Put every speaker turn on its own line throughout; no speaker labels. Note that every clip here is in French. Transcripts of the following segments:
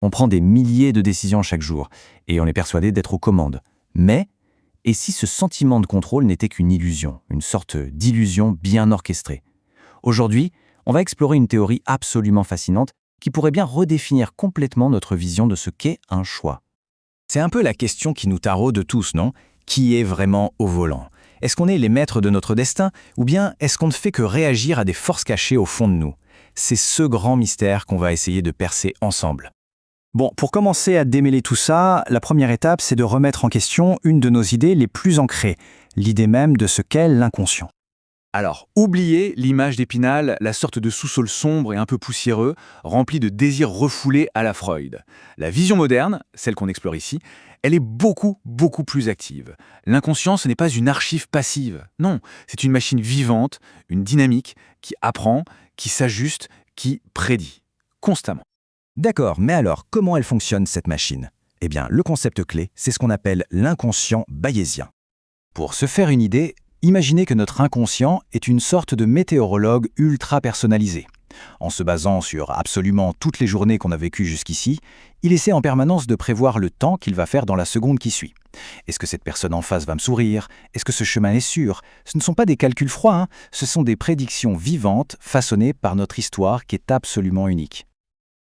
On prend des milliers de décisions chaque jour, et on est persuadé d'être aux commandes. Mais, et si ce sentiment de contrôle n'était qu'une illusion, une sorte d'illusion bien orchestrée? Aujourd'hui, on va explorer une théorie absolument fascinante qui pourrait bien redéfinir complètement notre vision de ce qu'est un choix. C'est un peu la question qui nous taraude tous, non? Qui est vraiment au volant? Est-ce qu'on est les maîtres de notre destin, ou bien est-ce qu'on ne fait que réagir à des forces cachées au fond de nous? C'est ce grand mystère qu'on va essayer de percer ensemble.
Bon, pour commencer à démêler tout ça, la première étape, c'est de remettre en question une de nos idées les plus ancrées, l'idée même de ce qu'est l'inconscient.
Alors, oubliez l'image d'Épinal, la sorte de sous-sol sombre et un peu poussiéreux, rempli de désirs refoulés à la Freud. La vision moderne, celle qu'on explore ici, elle est beaucoup plus active. L'inconscient, ce n'est pas une archive passive. Non, c'est une machine vivante, une dynamique qui apprend, qui s'ajuste, qui prédit. Constamment.
D'accord, mais alors, comment elle fonctionne cette machine? Eh bien, le concept clé, c'est ce qu'on appelle l'inconscient bayésien. Pour se faire une idée, imaginez que notre inconscient est une sorte de météorologue ultra personnalisé. En se basant sur absolument toutes les journées qu'on a vécues jusqu'ici, il essaie en permanence de prévoir le temps qu'il va faire dans la seconde qui suit. Est-ce que cette personne en face va me sourire? Est-ce que ce chemin est sûr? Ce ne sont pas des calculs froids, hein, ce sont des prédictions vivantes façonnées par notre histoire qui est absolument unique.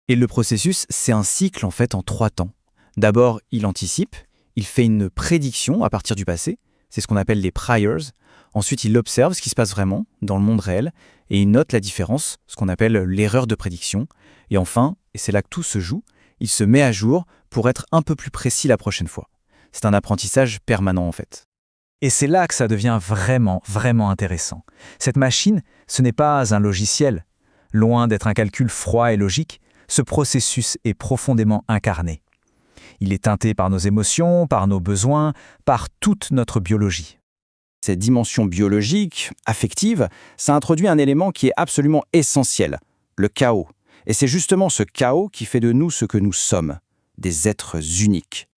Et le processus, c'est un cycle en fait en 3 temps. D'abord, il anticipe, il fait une prédiction à partir du passé, c'est ce qu'on appelle les priors. Ensuite, il observe ce qui se passe vraiment dans le monde réel et il note la différence, ce qu'on appelle l'erreur de prédiction. Et enfin, et c'est là que tout se joue, il se met à jour pour être un peu plus précis la prochaine fois. C'est un apprentissage permanent en fait. Et c'est là que ça devient vraiment intéressant. Cette machine, ce n'est pas un logiciel. Loin d'être un calcul froid et logique, ce processus est profondément incarné. Il est teinté par nos émotions, par nos besoins, par toute notre biologie. Cette dimension biologique, affective, ça introduit un élément qui est absolument essentiel, le chaos. Et c'est justement ce chaos qui fait de nous ce que nous sommes, des êtres uniques.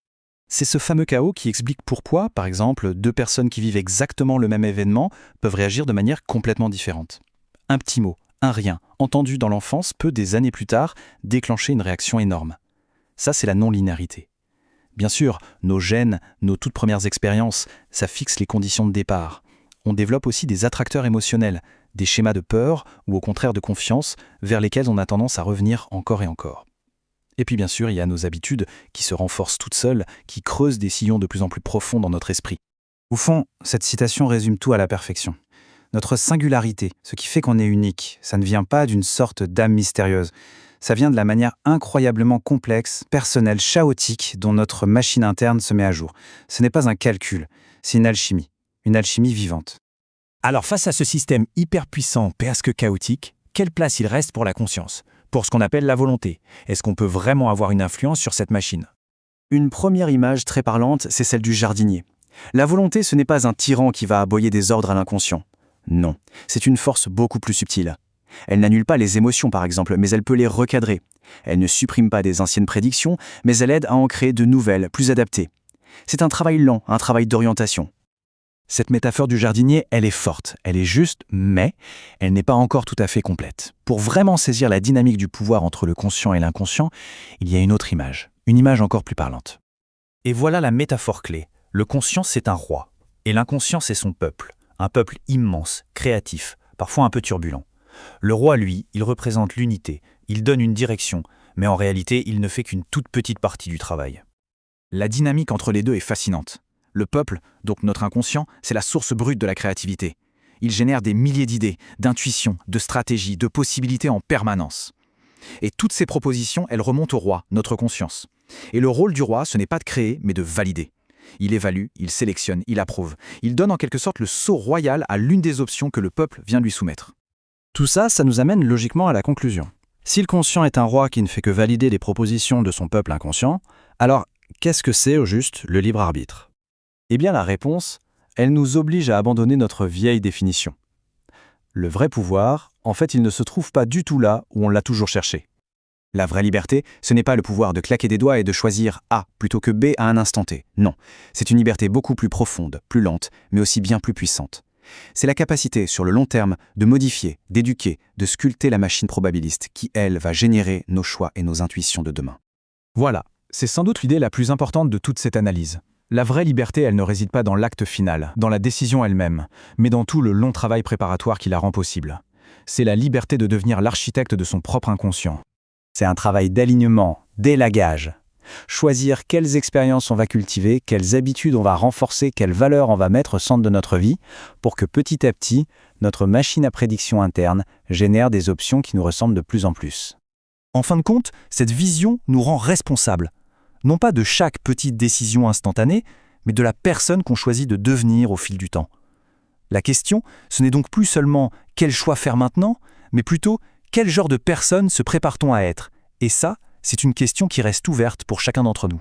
C'est ce fameux chaos qui explique pourquoi, par exemple, 2 personnes qui vivent exactement le même événement peuvent réagir de manière complètement différente. Un petit mot, un rien, entendu dans l'enfance peut, des années plus tard, déclencher une réaction énorme. Ça, c'est la non-linéarité. Bien sûr, nos gènes, nos toutes premières expériences, ça fixe les conditions de départ. On développe aussi des attracteurs émotionnels, des schémas de peur ou au contraire de confiance vers lesquels on a tendance à revenir encore et encore. Et puis bien sûr, il y a nos habitudes qui se renforcent toutes seules, qui creusent des sillons de plus en plus profonds dans notre esprit. Au fond, cette citation résume tout à la perfection. Notre singularité, ce qui fait qu'on est unique, ça ne vient pas d'une sorte d'âme mystérieuse. Ça vient de la manière incroyablement complexe, personnelle, chaotique dont notre machine interne se met à jour. Ce n'est pas un calcul, c'est une alchimie vivante. Alors face à ce système hyper puissant, presque chaotique, quelle place il reste pour la conscience, pour ce qu'on appelle la volonté? Est-ce qu'on peut vraiment avoir une influence sur cette machine? Une première image très parlante, c'est celle du jardinier. La volonté, ce n'est pas un tyran qui va aboyer des ordres à l'inconscient. Non, c'est une force beaucoup plus subtile. Elle n'annule pas les émotions, par exemple, mais elle peut les recadrer. Elle ne supprime pas des anciennes prédictions, mais elle aide à en créer de nouvelles, plus adaptées. C'est un travail lent, un travail d'orientation. Cette métaphore du jardinier, elle est forte, elle est juste, mais elle n'est pas encore tout à fait complète. Pour vraiment saisir la dynamique du pouvoir entre le conscient et l'inconscient, il y a une autre image, une image encore plus parlante. Et voilà la métaphore clé. Le conscient, c'est un roi, et l'inconscient, c'est son peuple. Un peuple immense, créatif, parfois un peu turbulent. Le roi, lui, il représente l'unité, il donne une direction, mais en réalité, il ne fait qu'une toute petite partie du travail. La dynamique entre les deux est fascinante. Le peuple, donc notre inconscient, c'est la source brute de la créativité. Il génère des milliers d'idées, d'intuitions, de stratégies, de possibilités en permanence. Et toutes ces propositions, elles remontent au roi, notre conscience. Et le rôle du roi, ce n'est pas de créer, mais de valider. Il évalue, il sélectionne, il approuve. Il donne en quelque sorte le sceau royal à l'une des options que le peuple vient lui soumettre. Tout ça, ça nous amène logiquement à la conclusion. Si le conscient est un roi qui ne fait que valider les propositions de son peuple inconscient, alors qu'est-ce que c'est au juste le libre arbitre? Eh bien la réponse, elle nous oblige à abandonner notre vieille définition. Le vrai pouvoir, en fait, il ne se trouve pas du tout là où on l'a toujours cherché. La vraie liberté, ce n'est pas le pouvoir de claquer des doigts et de choisir A plutôt que B à un instant T. Non, c'est une liberté beaucoup plus profonde, plus lente, mais aussi bien plus puissante. C'est la capacité, sur le long terme, de modifier, d'éduquer, de sculpter la machine probabiliste qui, elle, va générer nos choix et nos intuitions de demain. Voilà, c'est sans doute l'idée la plus importante de toute cette analyse. La vraie liberté, elle ne réside pas dans l'acte final, dans la décision elle-même, mais dans tout le long travail préparatoire qui la rend possible. C'est la liberté de devenir l'architecte de son propre inconscient.
C'est un travail d'alignement, d'élagage. Choisir quelles expériences on va cultiver, quelles habitudes on va renforcer, quelles valeurs on va mettre au centre de notre vie, pour que petit à petit, notre machine à prédiction interne génère des options qui nous ressemblent de plus en plus. En fin de compte, cette vision nous rend responsables, non pas de chaque petite décision instantanée, mais de la personne qu'on choisit de devenir au fil du temps. La question, ce n'est donc plus seulement quel choix faire maintenant, mais plutôt quel genre de personne se prépare-t-on à être. Et ça, c'est une question qui reste ouverte pour chacun d'entre nous.